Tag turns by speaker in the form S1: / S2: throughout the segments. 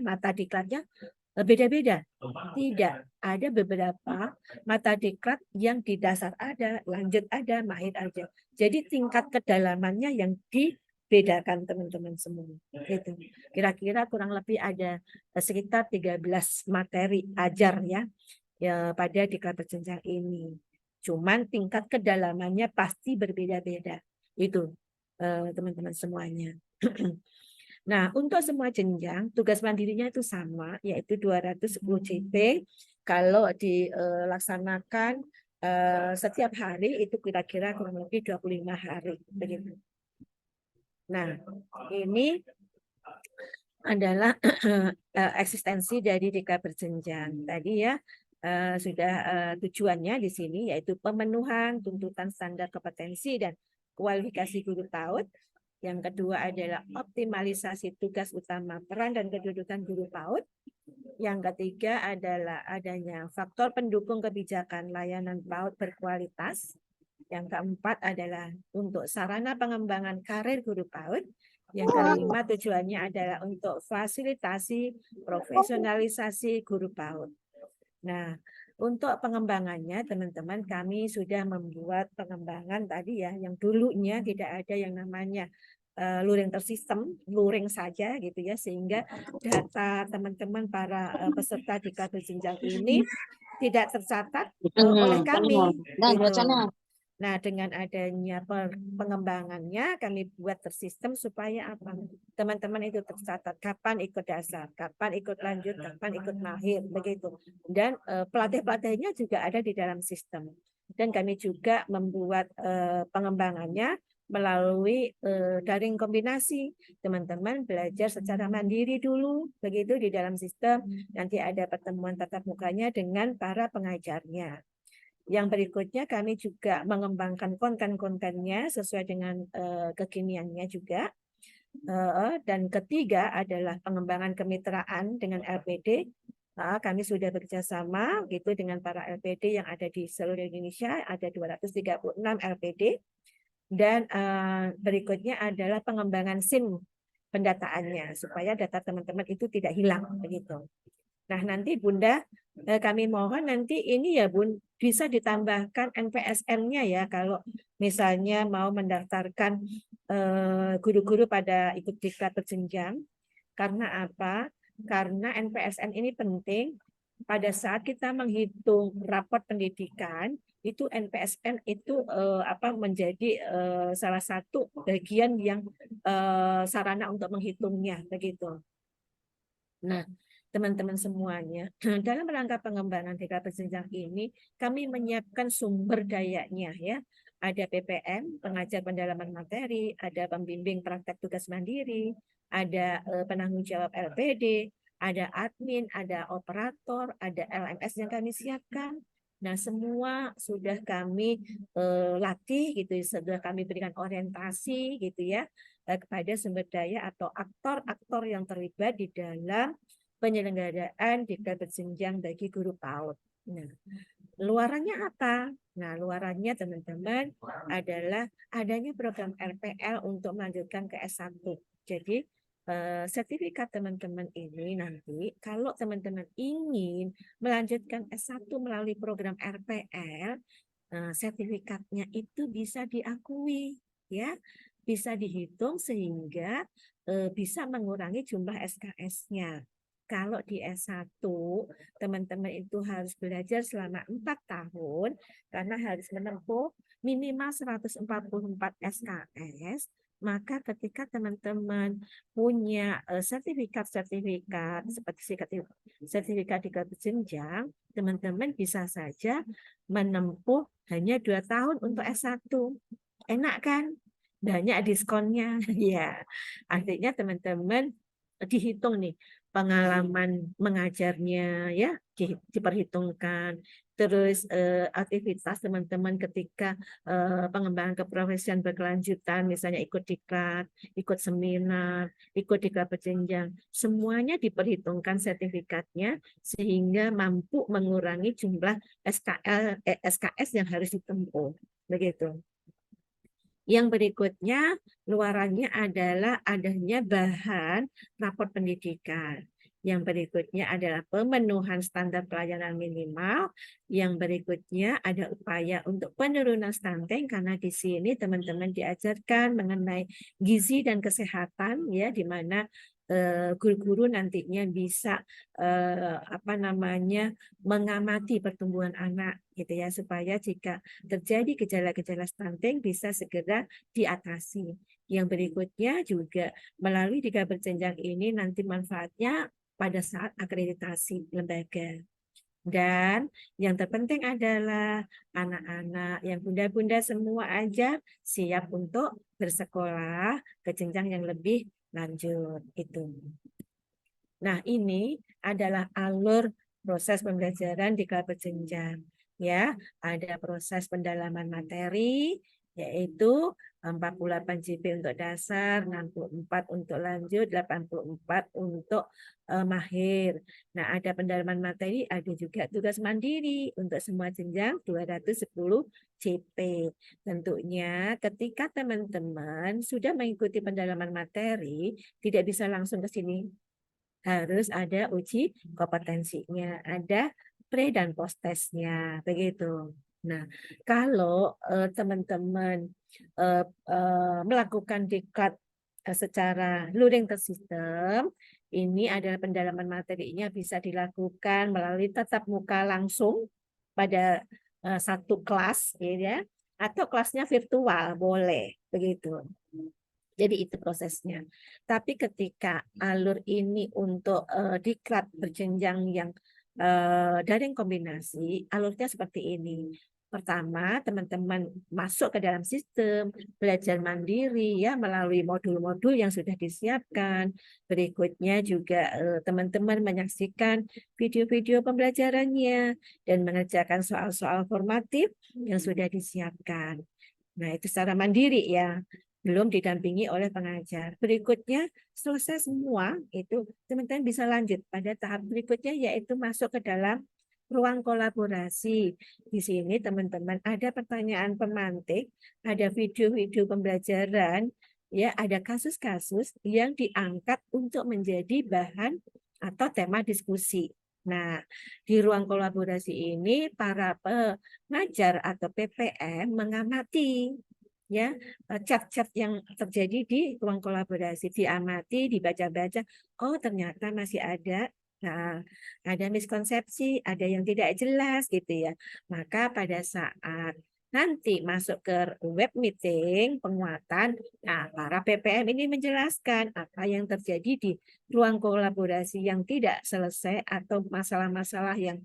S1: mata diklatnya beda-beda. Tidak, ada beberapa mata diklat yang di dasar ada, lanjut ada, mahir ada. Jadi tingkat kedalamannya yang dibedakan teman-teman semua. Gitu. Kira-kira kurang lebih ada sekitar 13 materi ajar ya pada diklat berjenjang ini. Cuman tingkat kedalamannya pasti berbeda-beda. Itu teman-teman semuanya. Nah, untuk semua jenjang, tugas mandirinya itu sama, yaitu 210 CP. Kalau dilaksanakan setiap hari, itu kira-kira kurang lebih 25 hari. Begitu. Nah, ini adalah eksistensi dari diklat berjenjang. Tadi ya, sudah tujuannya di sini, yaitu pemenuhan tuntutan standar kompetensi dan kualifikasi guru PAUD. Yang kedua adalah optimalisasi tugas utama peran dan kedudukan guru PAUD. Yang ketiga adalah adanya faktor pendukung kebijakan layanan PAUD berkualitas. Yang keempat adalah untuk sarana pengembangan karir guru PAUD. Yang kelima tujuannya adalah untuk fasilitasi profesionalisasi guru PAUD. Nah, untuk pengembangannya teman-teman kami sudah membuat pengembangan tadi ya, yang dulunya tidak ada yang namanya luring tersistem, luring saja gitu ya, sehingga data teman-teman para peserta diklat berjenjang ini tidak tercatat oleh kami. Gitu. Nah, dengan adanya pengembangannya, kami buat tersistem supaya apa? Teman-teman itu tercatat kapan ikut dasar, kapan ikut lanjut, kapan ikut mahir, begitu. Dan pelatih-pelatihnya juga ada di dalam sistem. Dan kami juga membuat pengembangannya melalui daring kombinasi. Teman-teman belajar secara mandiri dulu, begitu di dalam sistem. Nanti ada pertemuan tatap mukanya dengan para pengajarnya. Yang berikutnya kami juga mengembangkan konten-kontennya sesuai dengan kekiniannya juga. Dan ketiga adalah pengembangan kemitraan dengan LPD. Kami sudah bekerjasama gitu dengan para LPD yang ada di seluruh Indonesia, ada 236 LPD. Dan berikutnya adalah pengembangan SIM pendataannya supaya data teman-teman itu tidak hilang begitu. Nah, nanti Bunda kami mohon nanti ini ya Bun bisa ditambahkan NPSN-nya ya kalau misalnya mau mendaftarkan guru-guru pada ikut diklat berjenjang. Karena apa? Karena NPSN ini penting pada saat kita menghitung raport pendidikan itu NPSN itu menjadi salah satu bagian yang sarana untuk menghitungnya begitu. Nah, teman-teman semuanya, dalam rangka pengembangan diklat berjenjang ini, kami menyiapkan sumber dayanya ya. Ada PPM, pengajar pendalaman materi, ada pembimbing praktek tugas mandiri, ada penanggung jawab LPD, ada admin, ada operator, ada LMS yang kami siapkan. Nah, semua sudah kami latih gitu, sudah kami berikan orientasi gitu ya kepada sumber daya atau aktor-aktor yang terlibat di dalam penyelenggaraan diklat berjenjang bagi guru PAUD. Nah, luarannya apa? Nah, luarannya teman-teman adalah adanya program RPL untuk melanjutkan ke S1. Jadi, sertifikat teman-teman ini nanti kalau teman-teman ingin melanjutkan S1 melalui program RPL, sertifikatnya itu bisa diakui ya, bisa dihitung sehingga bisa mengurangi jumlah SKS-nya. Kalau di S1, teman-teman itu harus belajar selama 4 tahun karena harus menempuh minimal 144 SKS. Maka ketika teman-teman punya sertifikat-sertifikat seperti sertifikat diklat berjenjang, teman-teman bisa saja menempuh hanya 2 tahun untuk S1. Enak kan? Banyak diskonnya. Ya, artinya teman-teman dihitung nih pengalaman mengajarnya ya diperhitungkan, terus aktivitas teman-teman ketika pengembangan keprofesian berkelanjutan misalnya ikut diklat, ikut seminar, ikut diklat berjenjang, semuanya diperhitungkan sertifikatnya sehingga mampu mengurangi jumlah SKS yang harus ditempuh begitu. Yang berikutnya, luarannya adalah adanya bahan raport pendidikan. Yang berikutnya adalah pemenuhan standar pelayanan minimal. Yang berikutnya ada upaya untuk penurunan stunting, karena di sini teman-teman diajarkan mengenai gizi dan kesehatan, ya, di mana guru-guru nantinya bisa mengamati pertumbuhan anak, gitu ya, supaya jika terjadi gejala-gejala stunting bisa segera diatasi. Yang berikutnya juga melalui 3 berjenjang ini nanti manfaatnya pada saat akreditasi lembaga. Dan yang terpenting adalah anak-anak yang bunda-bunda semua aja siap untuk bersekolah ke jenjang yang lebih lanjut itu. Nah, ini adalah alur proses pembelajaran di kelas berjenjang. Ya, ada proses pendalaman materi, yaitu 48 JP untuk dasar, 64 untuk lanjut, 84 untuk mahir. Nah, ada pendalaman materi, ada juga tugas mandiri untuk semua jenjang 210 JP. Tentunya ketika teman-teman sudah mengikuti pendalaman materi, tidak bisa langsung ke sini, harus ada uji kompetensinya, ada pre dan post testnya, begitu. Nah, kalau teman-teman melakukan diklat secara luring tersistem, ini adalah pendalaman materinya bisa dilakukan melalui tatap muka langsung pada satu kelas, ya, atau kelasnya virtual, boleh, begitu. Jadi itu prosesnya. Tapi ketika alur ini untuk diklat berjenjang yang daring kombinasi, alurnya seperti ini. Pertama, teman-teman masuk ke dalam sistem, belajar mandiri ya melalui modul-modul yang sudah disiapkan. Berikutnya juga teman-teman menyaksikan video-video pembelajarannya dan mengerjakan soal-soal formatif yang sudah disiapkan. Nah, itu secara mandiri ya, belum didampingi oleh pengajar. Berikutnya, selesai semua, itu teman-teman bisa lanjut pada tahap berikutnya, yaitu masuk ke dalam ruang kolaborasi. Di sini teman-teman ada pertanyaan pemantik, ada video-video pembelajaran, ya, ada kasus-kasus yang diangkat untuk menjadi bahan atau tema diskusi. Nah, di ruang kolaborasi ini para pengajar atau PPM mengamati ya chat-chat yang terjadi di ruang kolaborasi, diamati, dibaca-baca. Oh, ternyata masih ada miskonsepsi, ada yang tidak jelas gitu ya. Maka pada saat nanti masuk ke web meeting penguatan, nah para PPM ini menjelaskan apa yang terjadi di ruang kolaborasi yang tidak selesai atau masalah-masalah yang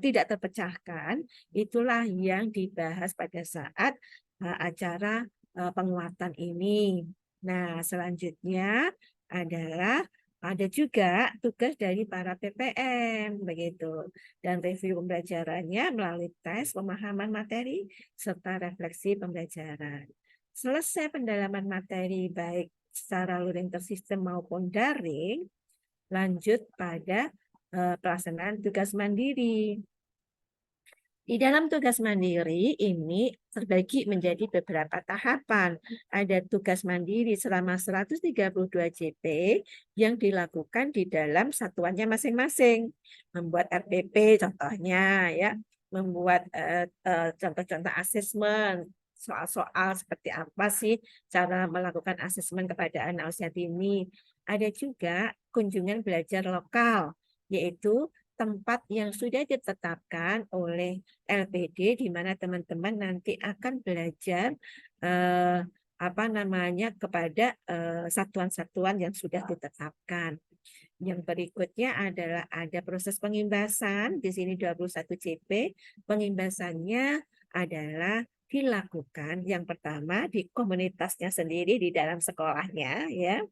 S1: tidak terpecahkan, itulah yang dibahas pada saat acara penguatan ini. Nah, selanjutnya adalah ada juga tugas dari para PPM begitu, dan review pembelajarannya melalui tes pemahaman materi serta refleksi pembelajaran. Selesai pendalaman materi baik secara luring tersistem maupun daring, lanjut pada pelaksanaan tugas mandiri. Di dalam tugas mandiri ini terbagi menjadi beberapa tahapan. Ada tugas mandiri selama 132 JP yang dilakukan di dalam satuannya masing-masing. Membuat RPP contohnya ya, membuat contoh-contoh asesmen, soal-soal seperti apa sih cara melakukan asesmen kepada anak usia dini. Ada juga kunjungan belajar lokal, yaitu tempat yang sudah ditetapkan oleh LPD di mana teman-teman nanti akan belajar kepada satuan-satuan yang sudah ditetapkan. Yang berikutnya adalah ada proses pengimbasan, di sini 21 CP. Pengimbasannya adalah dilakukan yang pertama di komunitasnya sendiri di dalam sekolahnya ya.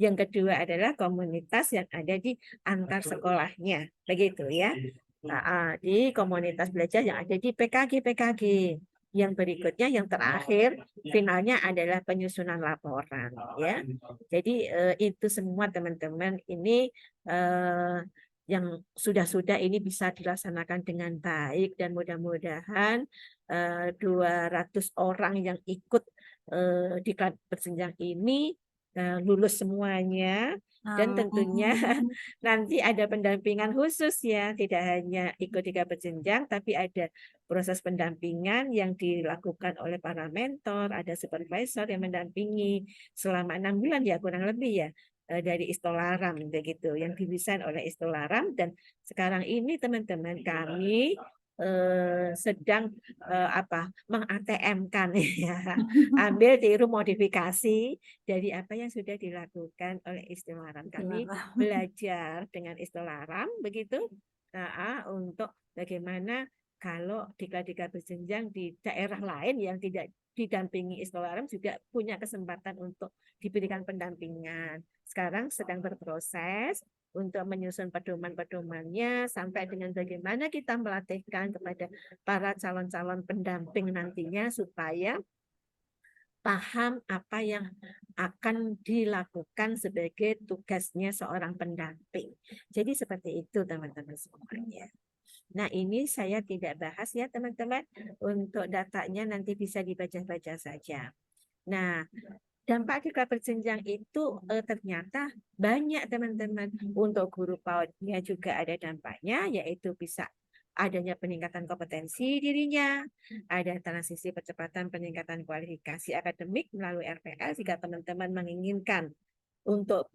S1: Yang kedua adalah komunitas yang ada di antar sekolahnya, begitu ya. Nah, di komunitas belajar yang ada di PKG. Yang berikutnya, yang terakhir, finalnya adalah penyusunan laporan, ya. Jadi itu semua teman-teman ini yang sudah ini bisa dilaksanakan dengan baik dan mudah-mudahan 200 orang yang ikut di kelas berjenjang ini lulus semuanya Dan tentunya
S2: Hmm.
S1: nanti ada pendampingan khusus ya, tidak hanya ikut tiga berjenjang, tapi ada proses pendampingan yang dilakukan oleh para mentor, ada supervisor yang mendampingi selama 6 bulan ya kurang lebih ya, dari Istolaram begitu, yang didesain oleh Istolaram. Dan sekarang ini teman-teman kami sedang meng-ATM-kan ya, ambil tiru modifikasi dari apa yang sudah dilakukan oleh Istolaram. Kami
S2: Dilarang.
S1: belajar dengan Istolaram begitu, untuk bagaimana kalau diklat-diklat berjenjang di daerah lain yang tidak didampingi Istolaram juga punya kesempatan untuk diberikan pendampingan. Sekarang sedang berproses untuk menyusun pedoman-pedomannya sampai dengan bagaimana kita melatihkan kepada para calon-calon pendamping nantinya supaya paham apa yang akan dilakukan sebagai tugasnya seorang pendamping. Jadi seperti itu teman-teman semuanya. Nah, ini saya tidak bahas ya teman-teman. Untuk datanya nanti bisa dibaca-baca saja. Nah, dampak diklat berjenjang itu ternyata banyak teman-teman. Untuk guru PAUD-nya juga ada dampaknya, yaitu bisa adanya peningkatan kompetensi dirinya, ada transisi percepatan peningkatan kualifikasi akademik melalui RPL jika teman-teman menginginkan untuk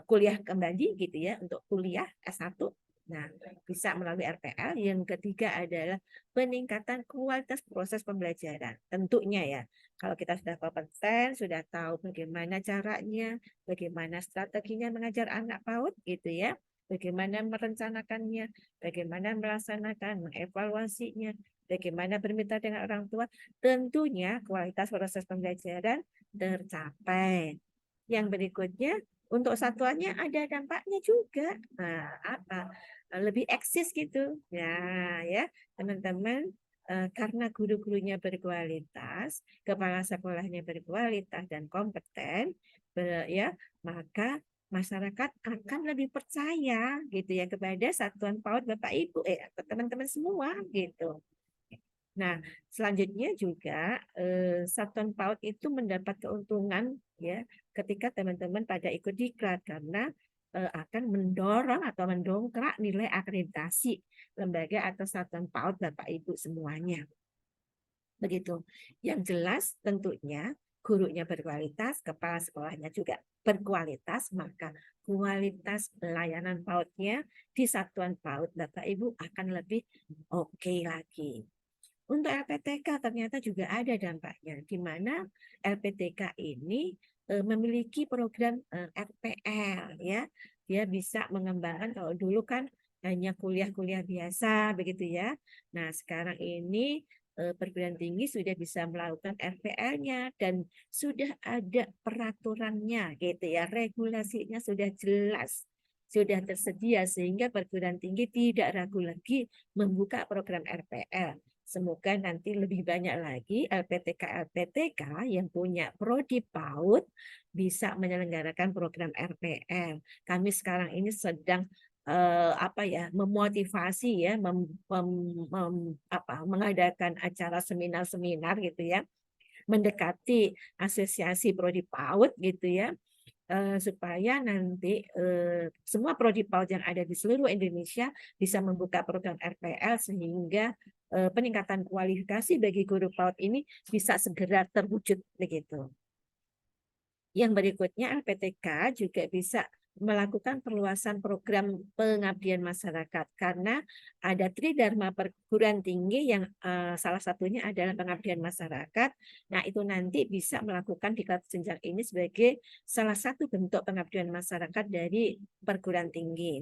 S1: kuliah kembali gitu ya, untuk kuliah S1. Nah, bisa melalui RPL. Yang ketiga adalah peningkatan kualitas proses pembelajaran. Tentunya ya, kalau kita sudah kompeten, sudah tahu bagaimana caranya, bagaimana strateginya mengajar anak PAUD gitu ya, bagaimana merencanakannya, bagaimana melaksanakan, mengevaluasinya, bagaimana bermitra dengan orang tua, tentunya kualitas proses pembelajaran tercapai. Yang berikutnya, untuk satuannya ada dampaknya juga. Nah, apa? Lebih eksis gitu. Ya, teman-teman, karena guru-gurunya berkualitas, kepala sekolahnya berkualitas dan kompeten, ya, maka masyarakat akan lebih percaya gitu ya kepada satuan PAUD Bapak Ibu, teman-teman semua gitu. Nah, selanjutnya juga satuan PAUD itu mendapat keuntungan ya ketika teman-teman pada ikut diklat karena akan mendorong atau mendongkrak nilai akreditasi lembaga atau satuan PAUD Bapak Ibu semuanya. Begitu. Yang jelas tentunya gurunya berkualitas, kepala sekolahnya juga berkualitas, maka kualitas pelayanan PAUD-nya di satuan PAUD Bapak Ibu akan lebih oke lagi. Untuk LPTK ternyata juga ada dampaknya, di mana LPTK ini memiliki program RPL ya. Dia bisa mengembangkan, kalau dulu kan hanya kuliah-kuliah biasa begitu ya. Nah, sekarang ini perguruan tinggi sudah bisa melakukan RPL-nya dan sudah ada peraturannya gitu ya. Regulasinya sudah jelas, sudah tersedia sehingga perguruan tinggi tidak ragu lagi membuka program RPL. Semoga nanti lebih banyak lagi LPTK yang punya prodi PAUD bisa menyelenggarakan program RPL. Kami sekarang ini sedang memotivasi ya, mengadakan acara seminar-seminar gitu ya, mendekati asosiasi prodi PAUD gitu ya, supaya nanti semua prodi PAUD yang ada di seluruh Indonesia bisa membuka program RPL sehingga peningkatan kualifikasi bagi guru PAUD ini bisa segera terwujud begitu. Yang berikutnya LPTK juga bisa melakukan perluasan program pengabdian masyarakat karena ada tridharma perguruan tinggi yang salah satunya adalah pengabdian masyarakat. Nah, itu nanti bisa melakukan diklat jenjang ini sebagai salah satu bentuk pengabdian masyarakat dari perguruan tinggi.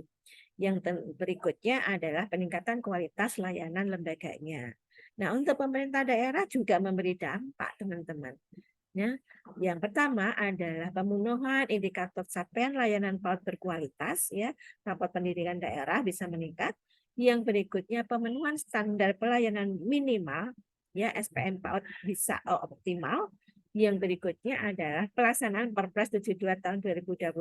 S1: Yang berikutnya adalah peningkatan kualitas layanan lembaganya. Nah, untuk pemerintah daerah juga memberi dampak, teman-teman. Ya, yang pertama adalah pemenuhan indikator capaian layanan PAUD berkualitas, ya, rapor pendidikan daerah bisa meningkat. Yang berikutnya pemenuhan standar pelayanan minimal, ya, SPM PAUD bisa optimal. Yang berikutnya adalah pelaksanaan Perpres 72 tahun 2021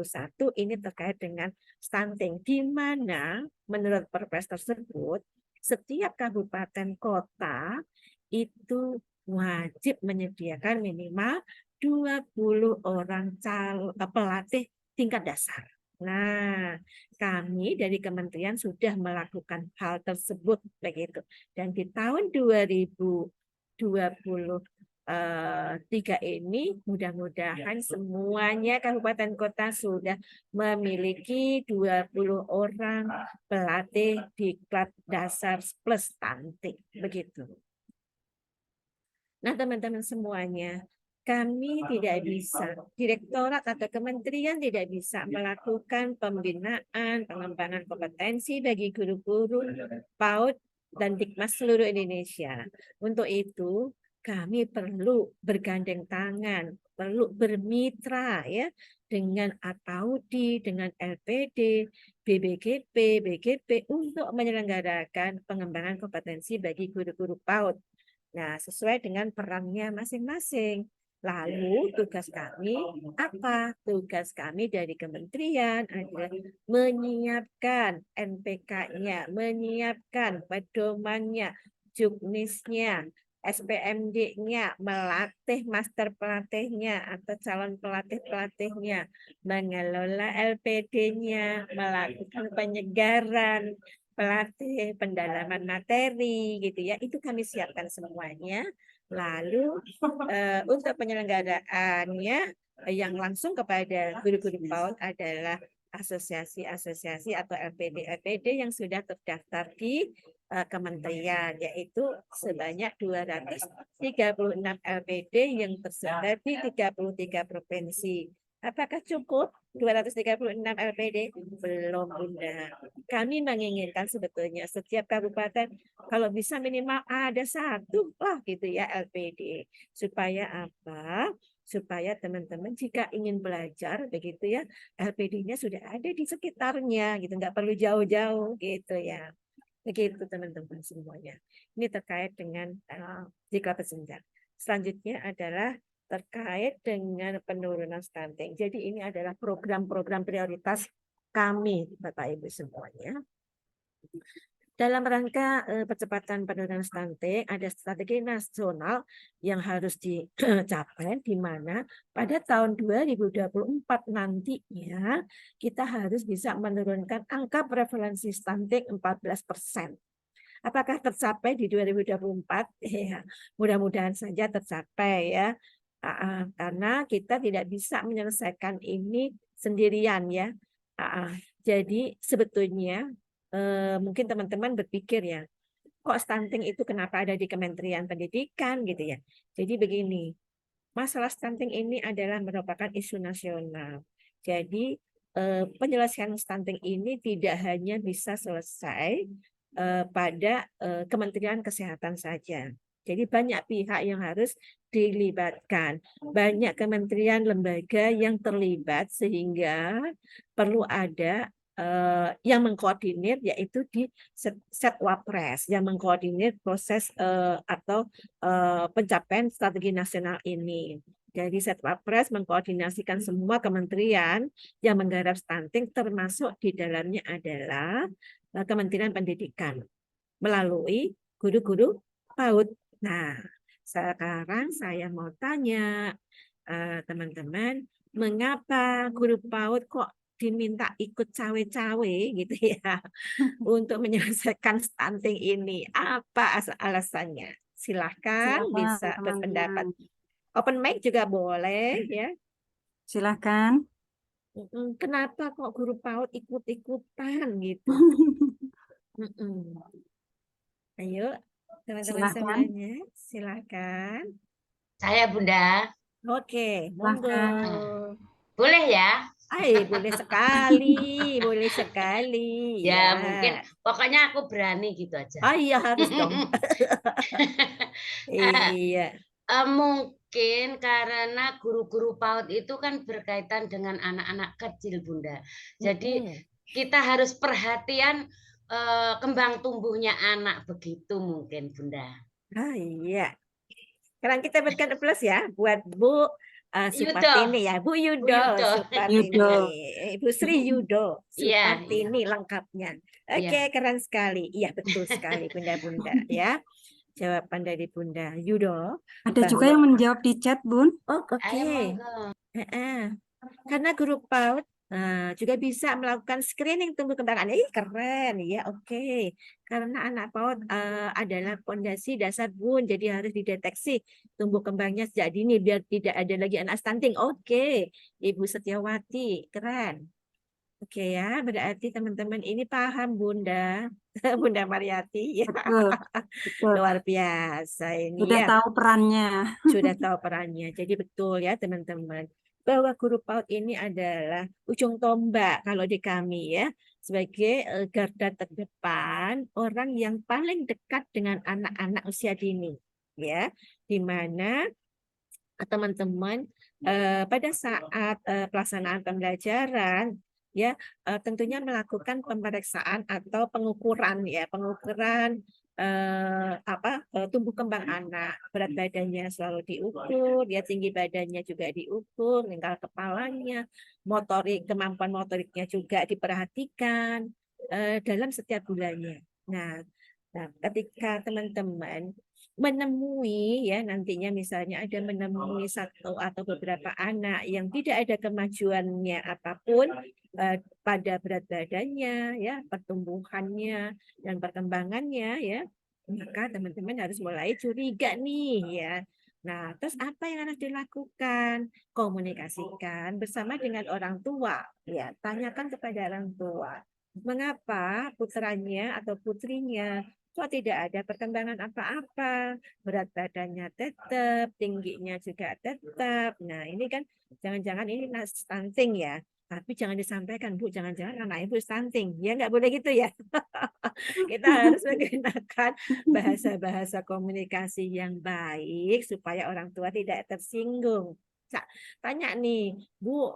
S1: ini terkait dengan stunting, di mana menurut Perpres tersebut setiap kabupaten kota itu wajib menyediakan minimal 20 orang pelatih tingkat dasar. Nah, kami dari kementerian sudah melakukan hal tersebut begitu. Dan di tahun 2023 ini mudah-mudahan semuanya kabupaten kota sudah memiliki 20 orang pelatih diklat dasar plus stunting begitu. Nah, teman-teman semuanya, kami tidak bisa, direktorat atau kementerian tidak bisa melakukan pembinaan, pengembangan kompetensi bagi guru-guru PAUD dan Dikmas seluruh Indonesia. Untuk itu, kami perlu bergandeng tangan, perlu bermitra ya dengan APAUDI, dengan LPD, BBGP, BGP untuk menyelenggarakan pengembangan kompetensi bagi guru-guru PAUD. Nah, sesuai dengan perannya masing-masing. Lalu tugas kami apa? Tugas kami dari kementerian adalah menyiapkan NPK-nya, menyiapkan pedomannya, juknisnya, SPMD-nya, melatih master pelatihnya atau calon pelatih-pelatihnya, mengelola LPD-nya, melakukan penyegaran, pelatih, pendalaman materi gitu ya, itu kami siapkan semuanya. Lalu untuk penyelenggaraannya yang langsung kepada guru-guru PAUD adalah asosiasi-asosiasi atau LPD-LPD yang sudah terdaftar di kementerian, yaitu sebanyak 236 LPD yang tersebar di 33 provinsi. Apakah cukup 236 LPD? Belum, Bunda. Kami menginginkan sebetulnya setiap kabupaten kalau bisa minimal ada satu lah gitu ya LPD. Supaya apa? Supaya teman-teman jika ingin belajar begitu ya, LPD-nya sudah ada di sekitarnya gitu, nggak perlu jauh-jauh gitu ya. Begitu teman-teman semuanya. Ini terkait dengan diklat berjenjang. Selanjutnya adalah terkait dengan penurunan stunting. Jadi ini adalah program-program prioritas kami, Bapak Ibu semuanya. Dalam rangka percepatan penurunan stunting, ada strategi nasional yang harus dicapai, di mana pada tahun 2024 nantinya kita harus bisa menurunkan angka prevalensi stunting 14%. Apakah tercapai di 2024? Ya, mudah-mudahan saja tercapai ya. Karena kita tidak bisa menyelesaikan ini sendirian ya. Jadi sebetulnya mungkin teman-teman berpikir ya, kok stunting itu kenapa ada di Kementerian Pendidikan gitu ya. Jadi begini, masalah stunting ini adalah merupakan isu nasional. Jadi penyelesaian stunting ini tidak hanya bisa selesai pada Kementerian Kesehatan saja. Jadi banyak pihak yang harus dilibatkan, banyak kementerian lembaga yang terlibat sehingga perlu ada yang mengkoordinir, yaitu di Setwapres yang mengkoordinir proses atau pencapaian strategi nasional ini. Jadi Setwapres mengkoordinasikan semua kementerian yang menggarap stunting, termasuk di dalamnya adalah Kementerian Pendidikan melalui guru-guru PAUD. Nah, sekarang saya mau tanya teman-teman, mengapa guru PAUD kok diminta ikut cawe-cawe gitu ya untuk menyelesaikan stunting ini? Apa alasannya? Silahkan
S2: Silakan
S1: bisa berpendapat.
S2: teman-teman.
S1: Open mic juga boleh ya.
S2: Silakan.
S1: Kenapa kok guru PAUD ikut-ikutan gitu? Ayo teman-teman
S2: Silakan.
S1: semuanya, silakan.
S3: Saya Bunda.
S1: Oke, monggo.
S2: Silakan.
S3: Boleh ya?
S1: Boleh sekali, boleh sekali.
S3: Ya, mungkin pokoknya aku berani gitu aja.
S1: Oh iya, harus dong. Iya.
S3: Mungkin karena guru-guru PAUD itu kan berkaitan dengan anak-anak kecil, Bunda. Jadi kita harus perhatian kembang tumbuhnya anak, begitu mungkin, Bunda.
S1: Iya. Sekarang kita berikan plus ya buat Bu Supartini ya, Bu Yudo Supartini, Bu Sri Yudo Supartini lengkapnya. Oke, keren sekali. Iya, betul sekali Bunda-bunda ya. Jawaban dari Bunda Yudo.
S2: Ada juga yang menjawab di chat, Bun.
S1: Oh, oke. Karena guru PAUD Juga bisa melakukan screening tumbuh kembang anak. Ih, keren ya, oke. Karena anak PAUD adalah fondasi dasar Bun, jadi harus dideteksi tumbuh kembangnya sejak dini biar tidak ada lagi anak stunting. Oke, Ibu Setiawati, keren. Oke ya, berarti teman-teman ini paham Bunda, Bunda Mariati ya,
S2: Betul, betul.
S1: luar biasa ini
S2: Sudah
S1: ya.
S2: tahu perannya.
S1: Sudah tahu perannya. Jadi betul ya teman-teman, bahwa guru PAUD ini adalah ujung tombak kalau di kami ya, sebagai garda terdepan, orang yang paling dekat dengan anak-anak usia dini ya, di mana teman-teman pada saat pelaksanaan pembelajaran ya tentunya melakukan pemeriksaan atau pengukuran ya, pengukuran tumbuh kembang anak, berat badannya selalu diukur, ya tinggi badannya juga diukur, tingkah kepalanya, kemampuan motoriknya juga diperhatikan dalam setiap bulannya. Nah, ketika teman-teman menemui ya nantinya misalnya ada menemui satu atau beberapa anak yang tidak ada kemajuannya apapun pada berat badannya ya, pertumbuhannya dan perkembangannya ya, maka teman-teman harus mulai curiga nih ya. Nah, terus apa yang harus dilakukan? Komunikasikan bersama dengan orang tua ya, tanyakan kepada orang tua mengapa putranya atau putrinya kok tidak ada perkembangan apa-apa, berat badannya tetap, tingginya juga tetap. Nah, ini kan jangan-jangan ini stunting ya. Tapi jangan disampaikan, Bu, jangan-jangan anak Ibu stunting. Ya, nggak boleh gitu ya. Kita harus menggunakan bahasa-bahasa komunikasi yang baik supaya orang tua tidak tersinggung. Tanya nih, Bu,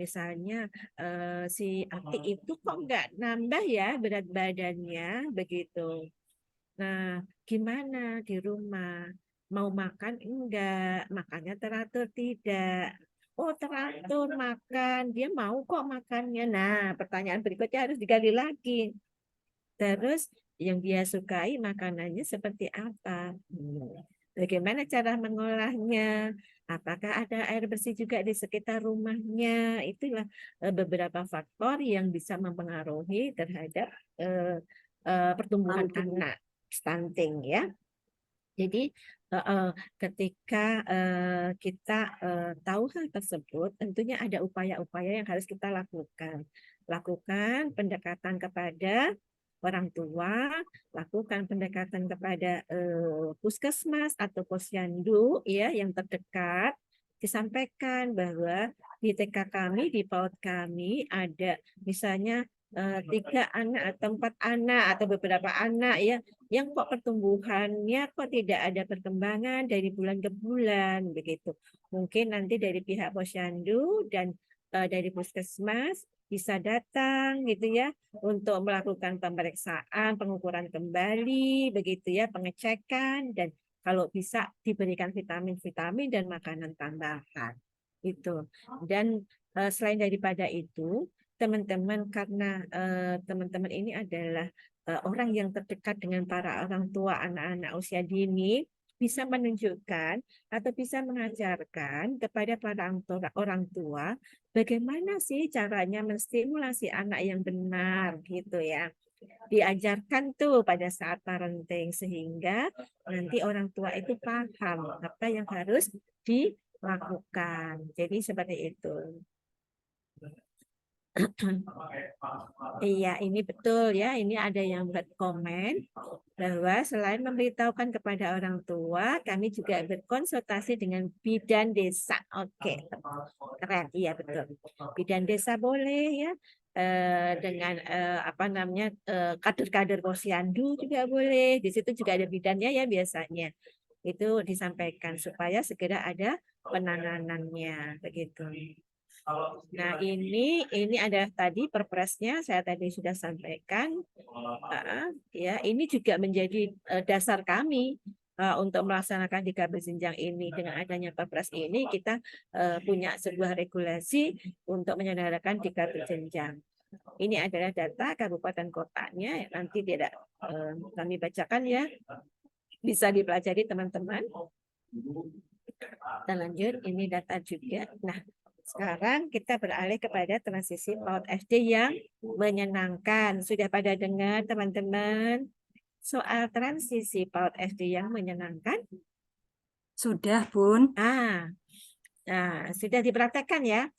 S1: misalnya si Ati itu kok nggak nambah ya berat badannya begitu. Nah, gimana di rumah? Mau makan enggak? Makannya teratur tidak? Oh, teratur makan. Dia mau kok makannya. Nah, pertanyaan berikutnya harus digali lagi. Terus yang dia sukai makanannya seperti apa? Bagaimana cara mengolahnya? Apakah ada air bersih juga di sekitar rumahnya? Itulah beberapa faktor yang bisa mempengaruhi terhadap pertumbuhan
S2: Stunting.
S1: anak stunting ya. Jadi ketika kita tahu hal tersebut, tentunya ada upaya-upaya yang harus kita lakukan. Lakukan pendekatan kepada orang tua, lakukan pendekatan kepada puskesmas atau posyandu ya yang terdekat. Disampaikan bahwa di TK kami, di PAUD kami ada misalnya 3 anak atau 4 anak atau beberapa anak ya yang kok pertumbuhannya kok tidak ada perkembangan dari bulan ke bulan begitu. Mungkin nanti dari pihak posyandu dan dari puskesmas bisa datang gitu ya untuk melakukan pemeriksaan, pengukuran kembali begitu ya, pengecekan dan kalau bisa diberikan vitamin-vitamin dan makanan tambahan. Itu. Dan selain daripada itu, teman-teman karena teman-teman ini adalah orang yang terdekat dengan para orang tua anak-anak usia dini bisa menunjukkan atau bisa mengajarkan kepada para orang tua bagaimana sih caranya menstimulasi anak yang benar gitu ya. Diajarkan tuh pada saat parenting sehingga nanti orang tua itu paham apa yang harus dilakukan. Jadi seperti itu. Iya, ini betul ya. Ini ada yang buat komen bahwa selain memberitahukan kepada orang tua, kami juga berkonsultasi dengan bidan desa. Oke, keren. Iya betul. Bidan desa boleh ya. Dengan apa namanya kader-kader posyandu juga boleh. Di situ juga ada bidannya ya biasanya. Itu disampaikan supaya segera ada penanganannya begitu. Nah, ini ada tadi perpresnya saya tadi sudah sampaikan. Ya, ini juga menjadi dasar kami untuk melaksanakan 3 berjenjang ini. Dengan adanya perpres ini kita punya sebuah regulasi untuk menyelenggarakan 3 berjenjang. Ini adalah data kabupaten kotanya. Nanti tidak kami bacakan ya. Bisa dipelajari teman-teman. Kita lanjut, ini data juga. Nah, Sekarang kita beralih kepada transisi PAUD SD yang menyenangkan. Sudah pada dengar teman-teman soal transisi PAUD SD yang menyenangkan?
S2: Sudah, Bun.
S1: Nah, sudah dipraktekkan ya?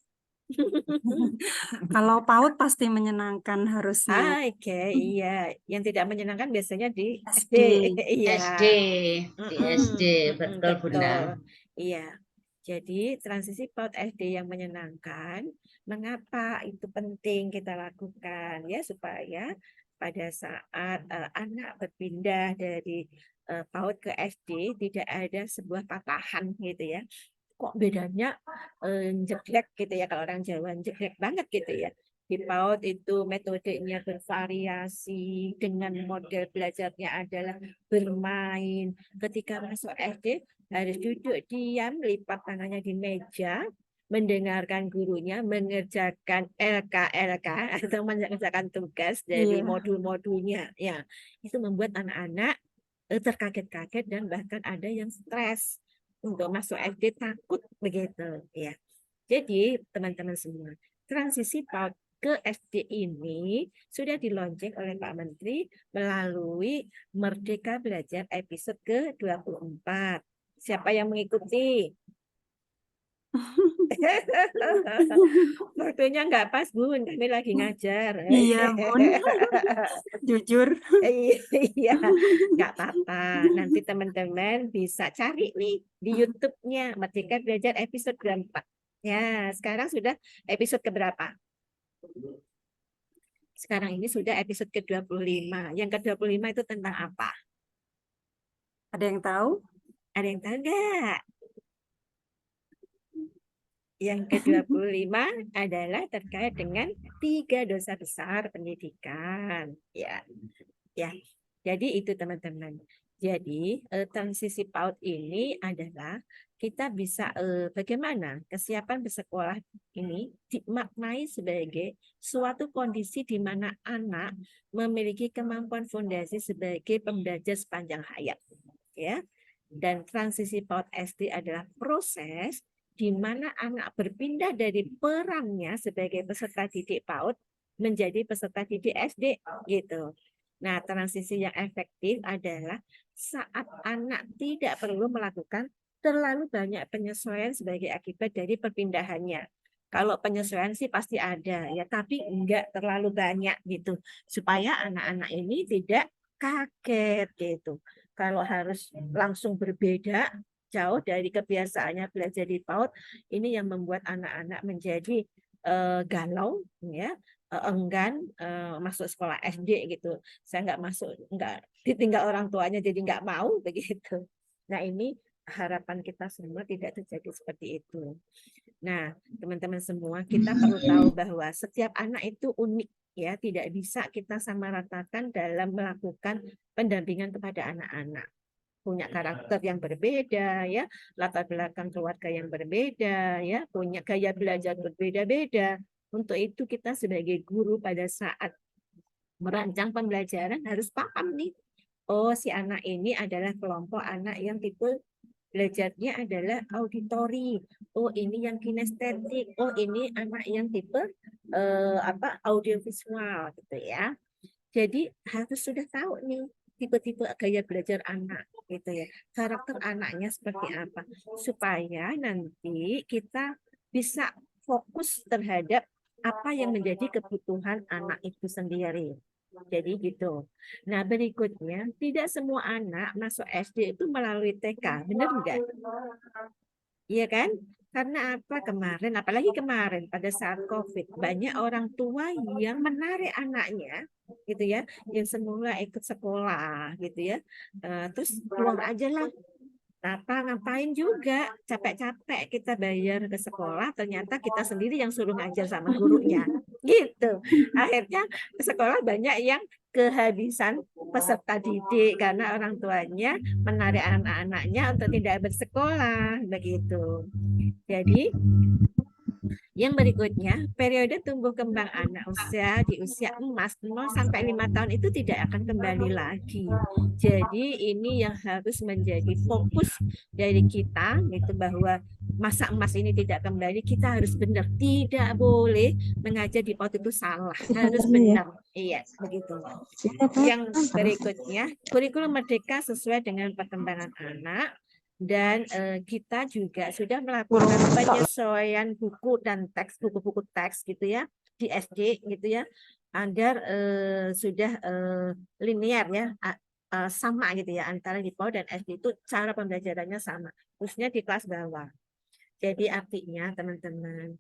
S2: Kalau PAUD pasti menyenangkan harusnya.
S1: Oke, iya. Yang tidak menyenangkan biasanya di SD.
S2: SD.
S1: Iya.
S3: SD, di SD, betul Bunda.
S1: Betul. Iya. Jadi transisi PAUD SD yang menyenangkan, mengapa itu penting kita lakukan ya supaya pada saat anak berpindah dari PAUD ke SD tidak ada sebuah patahan gitu ya. Kok bedanya jeglek gitu ya, kalau orang Jawa jeglek banget gitu ya. Di PAUD itu metodenya bervariasi, dengan model belajarnya adalah bermain. Ketika masuk SD harus duduk diam, lipat tangannya di meja, mendengarkan gurunya mengerjakan LK atau mengerjakan tugas dari
S2: Iya.
S1: modul-modulnya. Ya, itu membuat anak-anak terkaget-kaget dan bahkan ada yang stres untuk masuk SD, takut begitu ya. Jadi teman-teman semua, transisi PAUD ke SD ini sudah dilonceng oleh Pak Menteri melalui Merdeka Belajar episode ke-24. Siapa yang mengikuti? Waktunya nggak pas, Bun. Kami lagi ngajar.
S2: Iya, Bun. Jujur.
S1: Iya, nggak apa-apa. Nanti teman-teman bisa cari nih di YouTube-nya Merdeka Belajar episode ke-4. Ya, sekarang sudah episode keberapa? Sekarang ini sudah episode ke-25. Yang ke-25 itu tentang apa?
S2: Ada yang tahu?
S1: Ada yang tahu nggak? Yang ke-25 adalah terkait dengan 3 dosa besar pendidikan. Ya, jadi itu teman-teman. Jadi transisi PAUD ini adalah kita bisa bagaimana kesiapan bersekolah ini dimaknai sebagai suatu kondisi di mana anak memiliki kemampuan fondasi sebagai pembelajar sepanjang hayat, ya. Dan transisi PAUD SD adalah proses di mana anak berpindah dari perannya sebagai peserta didik PAUD menjadi peserta didik SD, gitu. Nah, transisi yang efektif adalah saat anak tidak perlu melakukan terlalu banyak penyesuaian sebagai akibat dari perpindahannya. Kalau penyesuaian sih pasti ada ya, tapi enggak terlalu banyak gitu, supaya anak-anak ini tidak kaget gitu. Kalau harus langsung berbeda jauh dari kebiasaannya belajar di PAUD, ini yang membuat anak-anak menjadi galau ya, enggan masuk sekolah SD gitu. Saya nggak ditinggal orang tuanya jadi nggak mau begitu. Nah, ini harapan kita semua tidak terjadi seperti itu. Nah, teman-teman semua, kita perlu tahu bahwa setiap anak itu unik ya, tidak bisa kita samaratakan dalam melakukan pendampingan kepada anak-anak. Punya karakter yang berbeda ya, latar belakang keluarga yang berbeda ya, punya gaya belajar berbeda-beda. Untuk itu kita sebagai guru pada saat merancang pembelajaran harus paham nih. Oh, si anak ini adalah kelompok anak yang tipe belajarnya adalah auditori. Oh, ini yang kinestetik. Oh, ini anak yang tipe audiovisual gitu ya. Jadi harus sudah tahu nih tipe-tipe gaya belajar anak gitu ya. Karakter anaknya seperti apa supaya nanti kita bisa fokus terhadap apa yang menjadi kebutuhan anak itu sendiri. Jadi gitu. Nah, berikutnya, tidak semua anak masuk SD itu melalui TK, benar enggak? Iya kan? Karena apa kemarin, apalagi kemarin pada saat COVID, banyak orang tua yang menarik anaknya, gitu ya, yang semula ikut sekolah, gitu ya, terus keluar aja lah. Ngapain juga, capek-capek kita bayar ke sekolah, ternyata kita sendiri yang suruh ngajar sama gurunya, gitu. Akhirnya sekolah banyak yang kehabisan peserta didik karena orang tuanya menarik anak-anaknya untuk tidak bersekolah, begitu. Jadi Yang berikutnya, periode tumbuh kembang anak di usia emas 0 sampai 5 tahun itu tidak akan kembali lagi. Jadi ini yang harus menjadi fokus dari kita, itu bahwa masa emas ini tidak kembali, kita harus benar. Tidak boleh mengajar di PAUD itu salah, harus benar. Iya, begitu. Yang berikutnya, kurikulum merdeka sesuai dengan perkembangan anak. Dan kita juga sudah melakukan penyesuaian buku dan teks, buku-buku teks gitu ya di SD gitu ya, agar sudah linear ya, sama gitu ya antara di PAUD dan SD itu cara pembelajarannya sama, khususnya di kelas bawah. Jadi artinya teman-teman,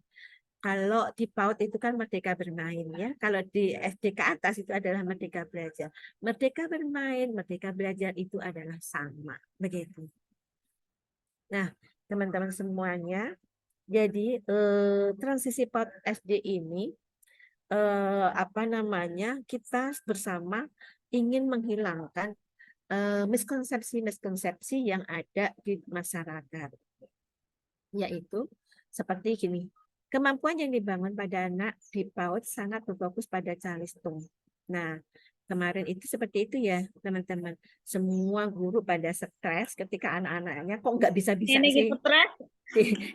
S1: kalau di PAUD itu kan merdeka bermain ya, kalau di SD ke atas itu adalah merdeka belajar. Merdeka bermain, merdeka belajar itu adalah sama, begitu. Nah, teman-teman semuanya, jadi transisi PAUD SD ini kita bersama ingin menghilangkan miskonsepsi-miskonsepsi yang ada di masyarakat, yaitu seperti gini. Kemampuan yang dibangun pada anak di PAUD sangat berfokus pada calistung. Nah, kemarin itu seperti itu ya, teman-teman. Semua guru pada stres ketika anak-anaknya kok nggak bisa-bisa sih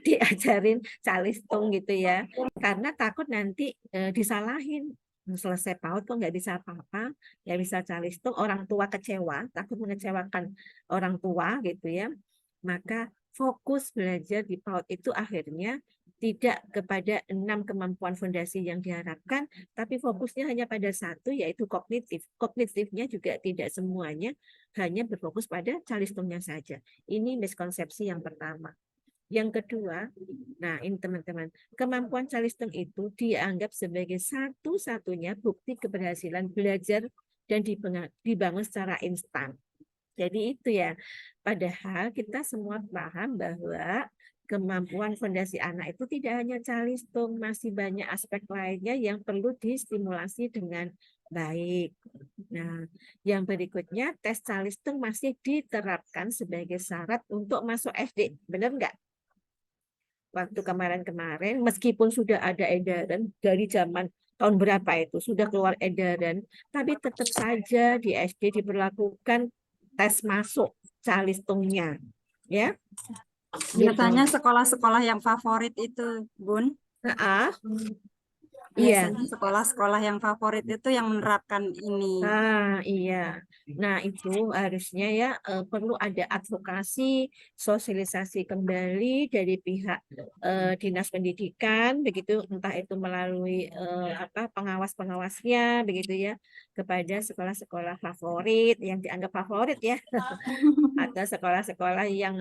S1: diajarin calistung gitu ya. Karena takut nanti disalahin. Selesai PAUD kok nggak bisa apa-apa, ya bisa calistung, orang tua kecewa, takut mengecewakan orang tua gitu ya. Maka fokus belajar di PAUD itu akhirnya tidak kepada 6 kemampuan fondasi yang diharapkan, tapi fokusnya hanya pada satu, yaitu kognitif. Kognitifnya juga tidak semuanya hanya berfokus pada calistungnya saja. Ini miskonsepsi yang pertama. Yang kedua, nah ini teman-teman, kemampuan calistung itu dianggap sebagai satu-satunya bukti keberhasilan belajar dan dibangun secara instan. Jadi itu ya, padahal kita semua paham bahwa kemampuan fondasi anak itu tidak hanya calistung, masih banyak aspek lainnya yang perlu distimulasi dengan baik. Nah, yang berikutnya tes calistung masih diterapkan sebagai syarat untuk masuk SD, benar nggak? Waktu kemarin-kemarin, meskipun sudah ada edaran dari zaman tahun berapa itu, sudah keluar edaran, tapi tetap saja di SD diberlakukan tes masuk calistungnya, ya.
S2: Biasanya sekolah-sekolah yang favorit itu, Bun.
S1: Iya.
S2: Biasanya sekolah-sekolah yang favorit itu yang menerapkan ini.
S1: Iya. Nah, itu harusnya ya perlu ada advokasi, sosialisasi kembali dari pihak Dinas Pendidikan, begitu, entah itu melalui pengawas-pengawasnya, begitu ya, kepada sekolah-sekolah favorit yang dianggap favorit ya, atau sekolah-sekolah yang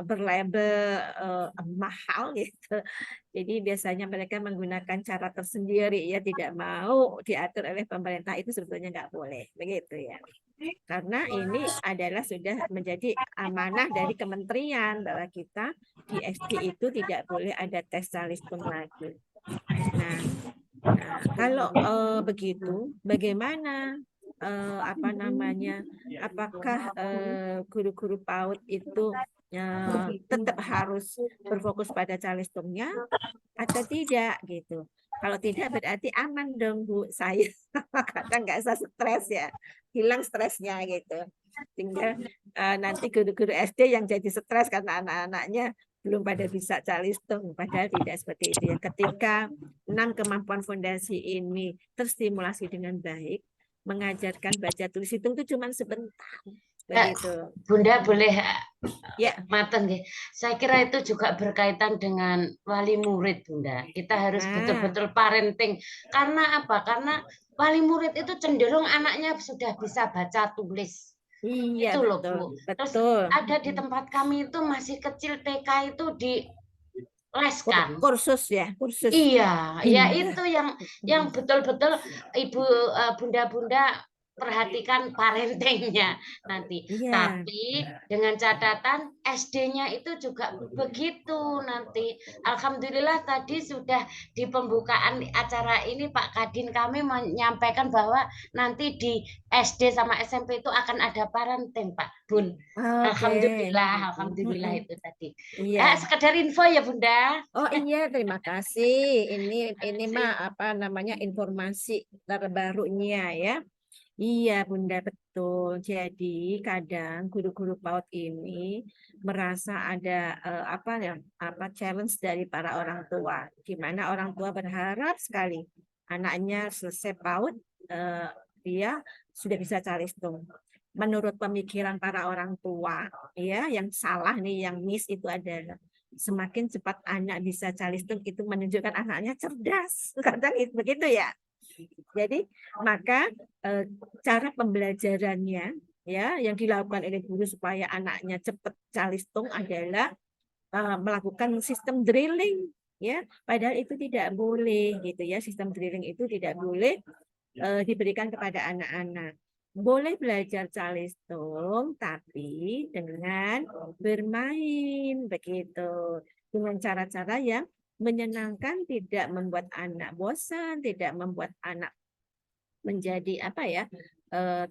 S1: berlabel mahal gitu. Jadi biasanya mereka menggunakan cara tersendiri ya, tidak mau diatur oleh pemerintah, itu sebetulnya nggak boleh, begitu ya. Karena ini adalah sudah menjadi amanah dari kementerian bahwa kita di SD itu tidak boleh ada tes calistung lagi. Nah kalau begitu, bagaimana apakah guru-guru PAUD itu tetap harus berfokus pada calistungnya atau tidak gitu? Kalau tidak berarti aman dong Bu, saya kadang nggak usah stres ya, hilang stresnya gitu. Tinggal nanti guru-guru SD yang jadi stres karena anak-anaknya belum pada bisa calistung, padahal tidak seperti itu ya. Ketika 6 kemampuan fondasi ini terstimulasi dengan baik, mengajarkan baca tulis hitung itu cuma sebentar. Begitu.
S3: Bunda boleh
S1: ya
S3: mateng ya. Saya kira itu juga berkaitan dengan wali murid, Bunda. Kita harus betul-betul parenting. Karena apa? Karena wali murid itu cenderung anaknya sudah bisa baca tulis.
S1: Iya,
S3: itu
S1: betul,
S3: loh Bu. Terus ada di tempat kami itu masih kecil TK itu di leskan.
S1: Kursus ya, kursus.
S3: Iya, ya itu yang betul-betul ibu bunda-bunda perhatikan parentingnya nanti.
S1: Iya.
S3: Tapi dengan catatan SD-nya itu juga begitu nanti. Alhamdulillah tadi sudah di pembukaan acara ini Pak Kadin kami menyampaikan bahwa nanti di SD sama SMP itu akan ada parenting Pak Bun.
S1: Oke.
S3: Alhamdulillah
S1: Mm-mm.
S3: itu tadi.
S1: Iya.
S3: Sekedar info ya Bunda.
S1: Oh iya, terima kasih. Ini mah apa namanya informasi terbarunya ya. Iya, Bunda, betul. Jadi kadang guru-guru PAUD ini merasa ada apa ya, apa challenge dari para orang tua, di mana orang tua berharap sekali anaknya selesai PAUD, eh, dia sudah bisa calistung. Menurut pemikiran para orang tua, ya, yang salah nih, yang miss itu adalah semakin cepat anak bisa calistung itu menunjukkan anaknya cerdas. Kadang itu begitu ya. Jadi maka cara pembelajarannya ya yang dilakukan oleh guru supaya anaknya cepat calistung adalah melakukan sistem drilling ya, padahal itu tidak boleh gitu ya. Sistem drilling itu tidak boleh diberikan kepada anak-anak. Boleh belajar calistung tapi dengan bermain begitu, dengan cara-cara yang menyenangkan, tidak membuat anak bosan, tidak membuat anak menjadi apa ya,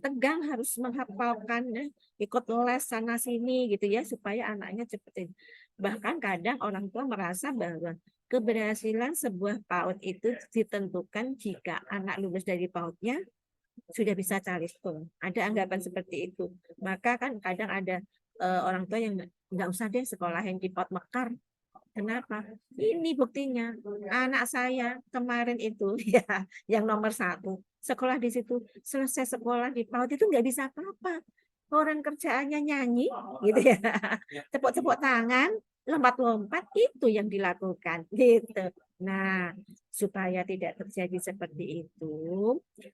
S1: tegang harus menghafalkan ya, ikut les sana sini gitu ya supaya anaknya cepat. Bahkan kadang orang tua merasa bahwa keberhasilan sebuah PAUD itu ditentukan jika anak lulus dari PAUD-nya sudah bisa calistung. Ada anggapan seperti itu. Maka kan kadang ada orang tua yang nggak usah deh sekolahin di PAUD Mekar. Kenapa? Ini buktinya. Anak saya kemarin itu ya yang nomor 1 sekolah di situ, selesai sekolah di PAUD itu nggak bisa apa-apa. Orang kerjaannya nyanyi gitu ya, tepuk-tepuk tangan, lompat-lompat itu yang dilakukan gitu. Nah, supaya tidak terjadi seperti itu,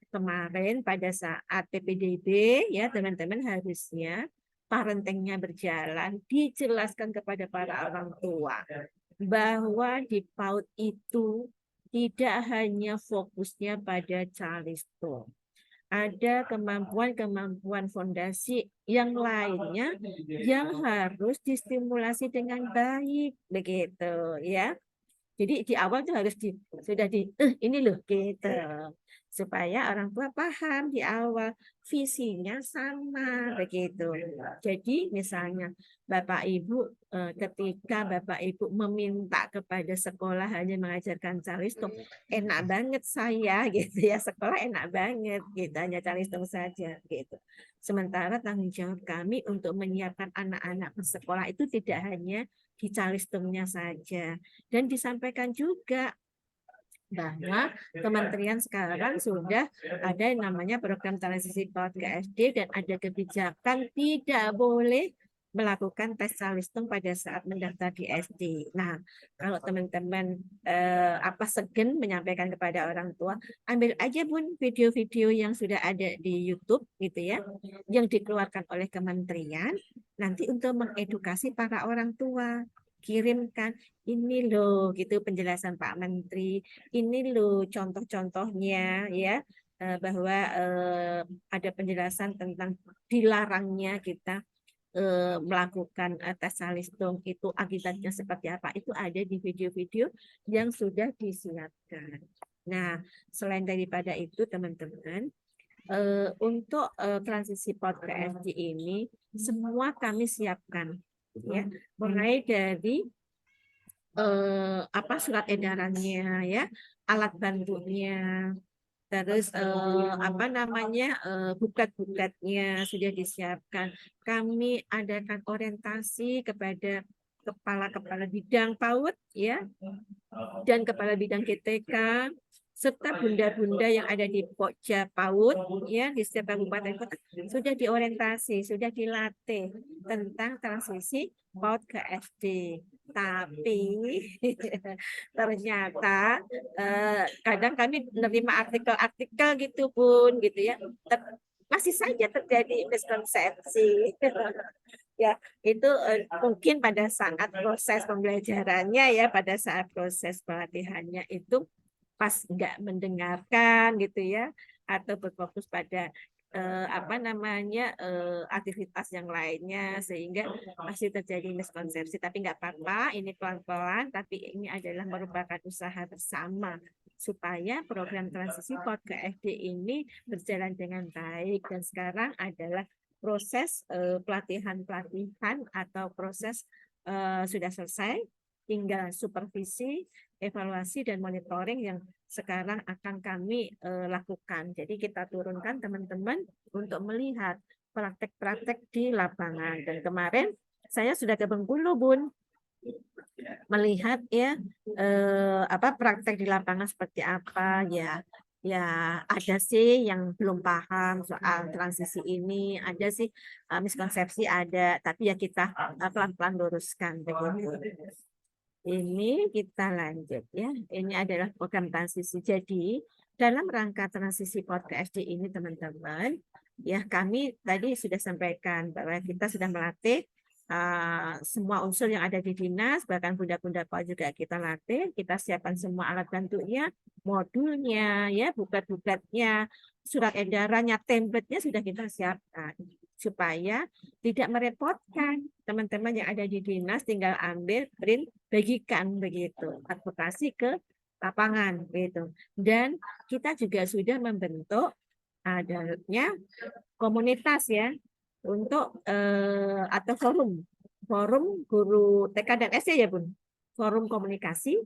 S1: kemarin pada saat PPDB ya teman-teman harusnya parentingnya berjalan, dijelaskan kepada para orang tua bahwa di PAUD itu tidak hanya fokusnya pada calistung. Ada kemampuan-kemampuan fondasi yang lainnya yang harus distimulasi dengan baik, begitu ya. Jadi di awal tuh harus sudah ini loh gitu, supaya orang tua paham di awal visinya sama begitu. Jadi misalnya Bapak Ibu ketika Bapak Ibu meminta kepada sekolah hanya mengajarkan calistung, enak banget saya gitu ya, sekolah enak banget gitu, hanya calistung saja gitu. Sementara tanggung jawab kami untuk menyiapkan anak-anak ke sekolah itu tidak hanya di calistungnya saja. Dan disampaikan juga bahwa kementerian sekarang sudah ada yang namanya program transisi PAUD ke SD dan ada kebijakan tidak boleh melakukan tes calistung pada saat mendaftar di SD. Nah, kalau teman-teman segan menyampaikan kepada orang tua, ambil aja Bun video-video yang sudah ada di YouTube gitu ya, yang dikeluarkan oleh kementerian nanti untuk mengedukasi para orang tua. Kirimkan ini loh gitu penjelasan Pak Menteri, ini loh contoh-contohnya ya, bahwa ada penjelasan tentang dilarangnya kita melakukan tes calistung itu akibatnya seperti apa, itu ada di video-video yang sudah disiapkan. Nah, selain daripada itu teman-teman, untuk transisi PAUD ke SD ini semua kami siapkan ya, mulai dari surat edarannya ya, alat bantunya, terus buklet-bukletnya sudah disiapkan. Kami adakan orientasi kepada kepala-kepala bidang PAUD ya, dan kepala bidang GTK serta bunda-bunda yang ada di Pokja PAUD ya di setiap kabupaten kota sudah diorientasi, sudah dilatih tentang transisi PAUD ke SD. Tapi ternyata kadang kami menerima artikel-artikel gitu Bun gitu ya, masih saja terjadi miskonsepsi. Ya, itu mungkin pada saat proses pembelajarannya ya, pada saat proses pelatihannya itu pas nggak mendengarkan gitu ya, atau berfokus pada aktivitas yang lainnya sehingga masih terjadi miskonsepsi. Tapi nggak apa-apa, ini pelan-pelan, tapi ini adalah merupakan usaha bersama supaya program transisi PAUD ke SD ini berjalan dengan baik. Dan sekarang adalah proses pelatihan-pelatihan atau proses sudah selesai, tinggal supervisi, evaluasi, dan monitoring yang sekarang akan kami lakukan. Jadi kita turunkan teman-teman untuk melihat praktek-praktek di lapangan. Dan kemarin saya sudah ke Bengkulu, Bun, melihat ya praktek di lapangan seperti apa ya. Ya ada sih yang belum paham soal transisi ini, ada sih miskonsepsi ada, tapi ya kita pelan-pelan luruskan begitu. Ini kita lanjut ya. Ini adalah program transisi. Jadi dalam rangka transisi PAUD ke SD ini teman-teman, ya kami tadi sudah sampaikan bahwa kita sudah melatih semua unsur yang ada di dinas, bahkan bunda-bunda PAUD juga kita latih. Kita siapkan semua alat bantunya, modulnya, ya buklet-bukletnya, surat edarannya, template-nya sudah kita siapkan supaya tidak merepotkan teman-teman yang ada di dinas, tinggal ambil, print, bagikan begitu, advokasi ke lapangan gitu. Dan kita juga sudah membentuk adanya komunitas ya untuk atau forum guru TK dan SD ya Bun, forum komunikasi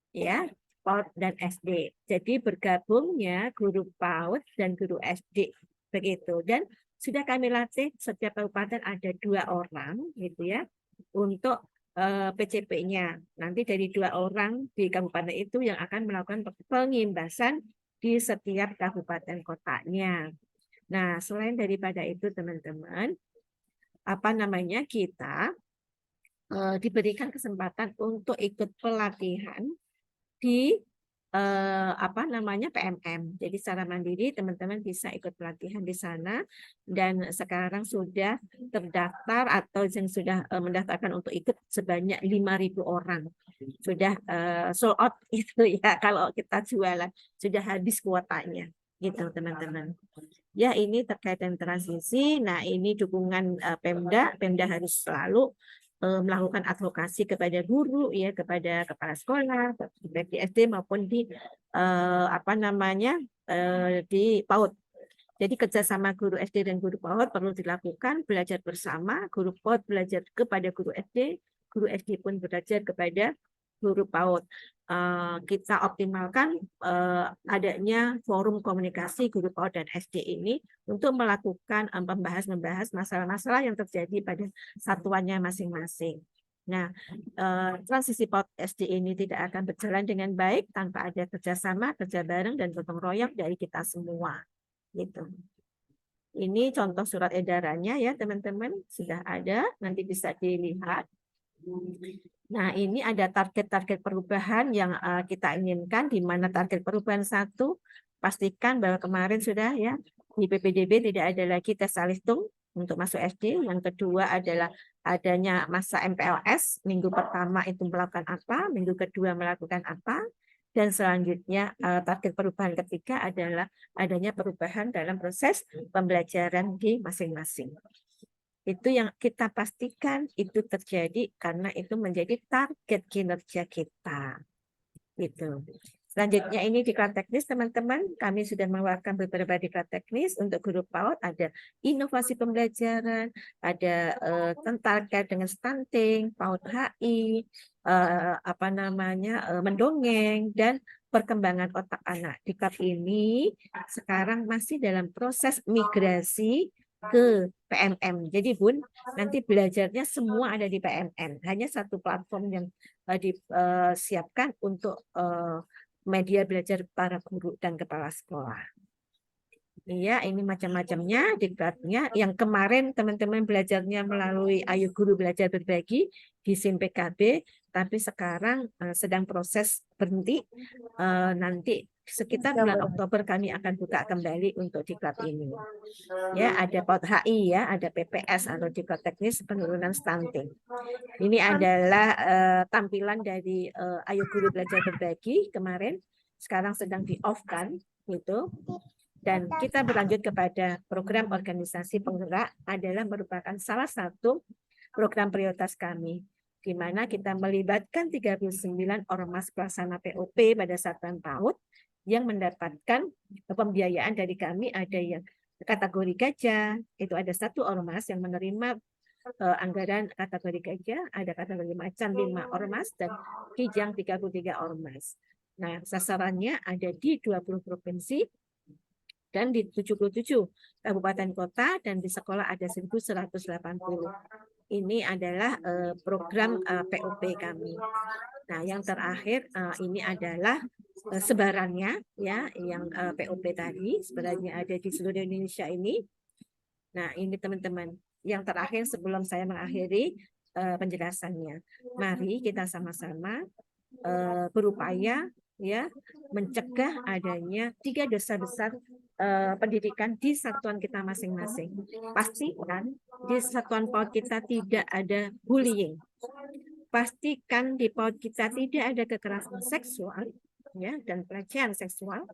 S1: ya PAUD dan SD. Jadi bergabungnya guru PAUD dan guru SD begitu. Dan sudah kami latih setiap kabupaten ada 2 orang gitu ya untuk PCP-nya. Nanti dari 2 orang di kabupaten itu yang akan melakukan pengimbasan di setiap kabupaten kotanya. Nah, selain daripada itu teman-teman, kita diberikan kesempatan untuk ikut pelatihan di PMM. Jadi secara mandiri teman-teman bisa ikut pelatihan di sana, dan sekarang sudah terdaftar atau yang sudah mendaftarkan untuk ikut sebanyak 5.000 orang. Sudah sold out itu ya, kalau kita jualan sudah habis kuotanya gitu teman-teman. Ya, ini terkait dengan transisi. Nah, ini dukungan Pemda. Pemda harus selalu melakukan advokasi kepada guru ya, kepada kepala sekolah baik di SD maupun di di PAUD. Jadi kerjasama guru SD dan guru PAUD perlu dilakukan, belajar bersama, guru PAUD belajar kepada guru SD pun belajar kepada guru PAUD. Kita optimalkan adanya forum komunikasi guru PAUD dan SD ini untuk melakukan membahas masalah-masalah yang terjadi pada satuannya masing-masing. Nah, transisi PAUD SD ini tidak akan berjalan dengan baik tanpa ada kerjasama, kerja bareng, dan gotong royong dari kita semua. Gitu. Ini contoh surat edarannya ya teman-teman, sudah ada, nanti bisa dilihat. Nah, ini ada target-target perubahan yang kita inginkan, di mana target perubahan 1, pastikan bahwa kemarin sudah ya, di PPDB tidak ada lagi tes alitung untuk masuk SD. Yang kedua adalah adanya masa MPLS, minggu pertama itu melakukan apa, minggu kedua melakukan apa, dan selanjutnya target perubahan ketiga adalah adanya perubahan dalam proses pembelajaran di masing-masing. Itu yang kita pastikan itu terjadi karena itu menjadi target kinerja kita. Gitu. Selanjutnya ini diklat teknis teman-teman, kami sudah mengeluarkan beberapa diklat teknis untuk guru PAUD, ada inovasi pembelajaran, ada terkait dengan stunting, PAUD HI, mendongeng, dan perkembangan otak anak. Diklat ini sekarang masih dalam proses migrasi ke PMM. Jadi Bun, nanti belajarnya semua ada di PMM. Hanya satu platform yang disiapkan untuk media belajar para guru dan kepala sekolah. Iya, ini macam-macamnya diklatnya. Yang kemarin teman-teman belajarnya melalui Ayo Guru Belajar Berbagi di SIM PKB, tapi sekarang sedang proses berhenti. Nanti sekitar bulan Oktober kami akan buka kembali untuk diklat ini. Ya, ada PAUD HI ya, ada PPS atau diklat teknis penurunan stunting. Ini adalah tampilan dari Ayo Guru Belajar Berbagi kemarin. Sekarang sedang di-off kan, gitu. Dan kita berlanjut kepada program organisasi penggerak adalah merupakan salah satu program prioritas kami, di mana kita melibatkan 39 ormas pelaksana POP pada Satuan PAUD yang mendapatkan pembiayaan dari kami. Ada yang kategori gajah, itu ada 1 ormas yang menerima anggaran kategori gajah, ada kategori macan 5 ormas, dan kijang 33 ormas. Nah, sasarannya ada di 20 provinsi dan di 77 kabupaten kota, dan di sekolah ada 1.180. Ini adalah program POP kami. Nah, yang terakhir ini adalah sebarannya, ya, yang POP tadi sebenarnya ada di seluruh Indonesia ini. Nah, ini teman-teman, yang terakhir sebelum saya mengakhiri penjelasannya, mari kita sama-sama berupaya, ya, mencegah adanya 3 dosa besar pendidikan di satuan kita masing-masing. Pastikan di satuan PAUD kita tidak ada bullying. Pastikan di PAUD kita tidak ada kekerasan seksual, ya, dan pelecehan seksual.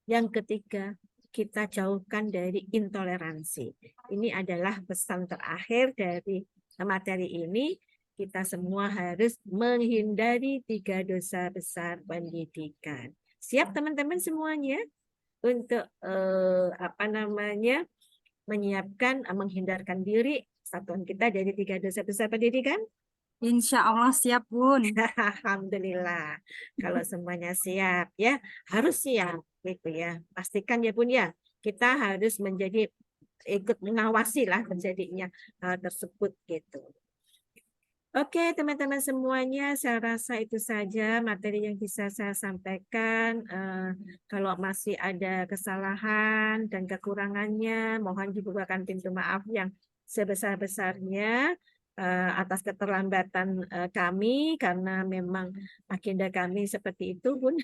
S1: Yang ketiga, kita jauhkan dari intoleransi. Ini adalah pesan terakhir dari materi ini. Kita semua harus menghindari 3 dosa besar pendidikan. Siap teman-teman semuanya untuk menyiapkan, menghindarkan diri satuan kita dari 3 dosa besar pendidikan?
S2: Insya Allah siap, Bun.
S1: Alhamdulillah. Kalau semuanya siap, ya, harus siap, gitu ya. Pastikan ya Bun ya, kita harus menjadi ikut mengawasi lah terjadinya hal tersebut gitu. Oke, teman-teman semuanya, saya rasa itu saja materi yang bisa saya sampaikan. Kalau masih ada kesalahan dan kekurangannya, mohon dibukakan pintu maaf yang sebesar-besarnya atas keterlambatan kami, karena memang agenda kami seperti itu, Bun.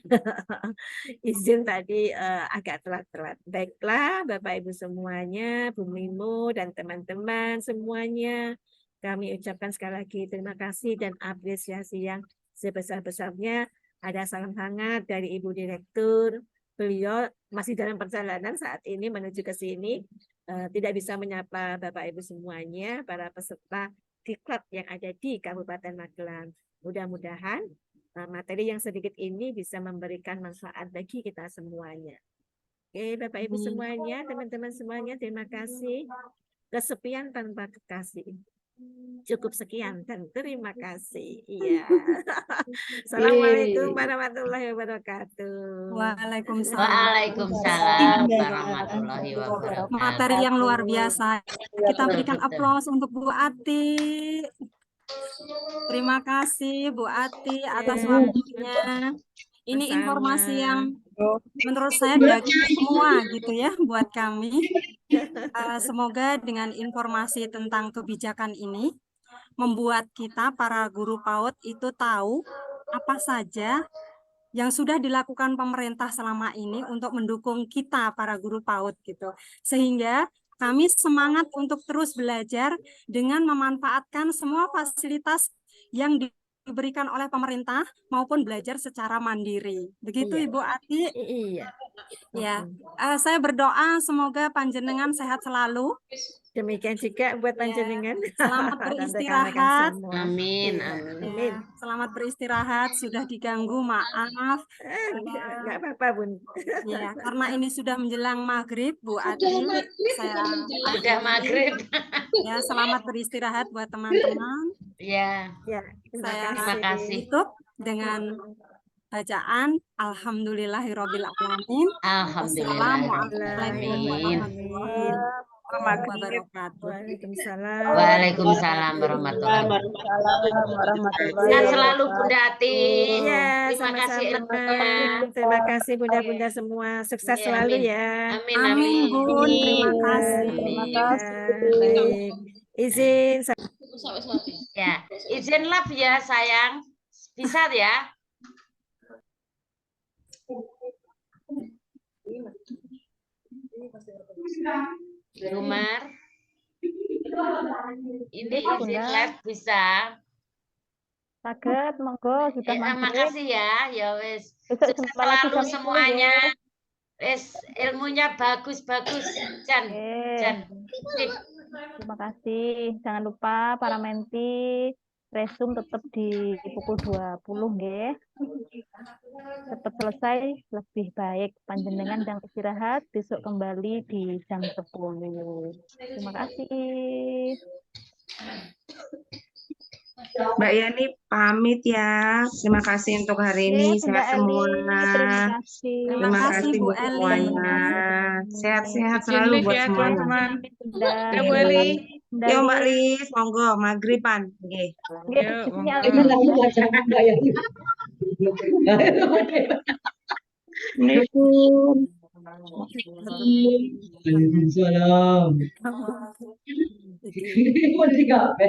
S1: Izin tadi agak telat-telat. Baiklah, Bapak Ibu semuanya, Bu Mimo dan teman-teman semuanya, kami ucapkan sekali lagi terima kasih dan apresiasi yang sebesar-besarnya. Ada salam hangat dari Ibu Direktur. Beliau masih dalam perjalanan saat ini menuju ke sini. Tidak bisa menyapa Bapak Ibu semuanya, para peserta diklat yang ada di Kabupaten Magelang. Mudah-mudahan materi yang sedikit ini bisa memberikan manfaat bagi kita semuanya. Oke, Bapak Ibu semuanya, teman-teman semuanya, terima kasih. Kesepian tanpa kekasih. Cukup sekian dan terima kasih. Iya. Assalamualaikum warahmatullahi wabarakatuh.
S2: Waalaikumsalam.
S3: Waalaikumsalam warahmatullahi wabarakatuh.
S2: Materi yang luar biasa. Kita berikan
S3: Betul.
S2: aplaus untuk Bu Ati. Terima kasih Bu Ati atas waktunya. Ini informasi yang menurut saya daging semua gitu ya buat kami. Semoga dengan informasi tentang kebijakan ini membuat kita para guru PAUD itu tahu apa saja yang sudah dilakukan pemerintah selama ini untuk mendukung kita para guru PAUD gitu. Sehingga kami semangat untuk terus belajar dengan memanfaatkan semua fasilitas yang diberikan oleh pemerintah maupun belajar secara mandiri. Begitu
S1: Iya.
S2: Ibu Ati?
S1: Iya.
S2: Ya, saya berdoa semoga panjenengan sehat selalu.
S1: Demikian juga buat panjenengan.
S2: Selamat
S1: dan rekan-rekan
S2: beristirahat.
S1: semua.
S3: Amin,
S1: Iya,
S3: amin.
S1: amin.
S2: Selamat beristirahat. Sudah diganggu, maaf.
S1: Enggak apa-apa, Bun.
S2: Ya, karena ini sudah menjelang maghrib, Bu Ati. Saya
S3: Sudah maghrib.
S2: ya, selamat beristirahat buat teman-teman.
S3: Ya,
S1: Ya,
S3: terima kasih.
S2: Tutup dengan bacaan Alhamdulillahirabbil alamin. Wassalamualaikum warahmatullahi wabarakatuh.
S1: Waalaikumsalam.
S3: Waalaikumsalam warahmatullahi wabarakatuh. Sehat selalu Bunda Ati.
S1: Iya,
S3: Terima kasih
S1: sama-sama.
S3: ilmunya.
S1: Terima kasih bunda-bunda semua. Sukses
S3: Ya,
S1: selalu
S3: amin.
S1: ya.
S3: Amin,
S2: Amin,
S3: amin.
S2: Bun. Terima kasih.
S3: Amin.
S1: Baik. Izin.
S3: Ya, izin live ya sayang. Bisa ya? Umar. Ini izin live bisa.
S4: Saged, monggo sudah maghrib.
S3: Makasih ya. Ya wes.
S4: Besok
S3: Sukses
S4: jumpa lagi
S3: selalu
S4: jam 10
S3: semuanya.
S4: ya.
S3: Ilmunya bagus, Jan. Jan. Sip.
S4: Terima kasih. Jangan lupa para menti resume tetap di pukul 20 nggih. Cepat selesai lebih baik. Panjenengan dan istirahat, besok kembali di jam 10. Terima kasih.
S5: Mbak Yani pamit ya. Terima kasih untuk hari ini.
S4: Oke, Mbak
S5: Sehat
S4: Eli,
S5: semua.
S4: terima kasih.
S2: Terima
S5: Terima
S2: kasih,
S5: kasih
S2: Bu
S5: buat
S2: Eli.
S5: semuanya. Sehat-sehat
S6: Izin
S5: selalu
S6: live
S5: buat
S6: ya
S5: semuanya.
S6: teman-teman.
S4: Bunda.
S6: Ya Bu Eli.
S4: Bunda
S5: Yo
S4: Li.
S5: Mbak Lis, monggo magriban. Nggih.
S4: Nggih,
S6: Yuk,
S4: di sini
S6: monggo.
S5: Assalamualaikum.
S7: Waalaikumsalam. Mau dikape?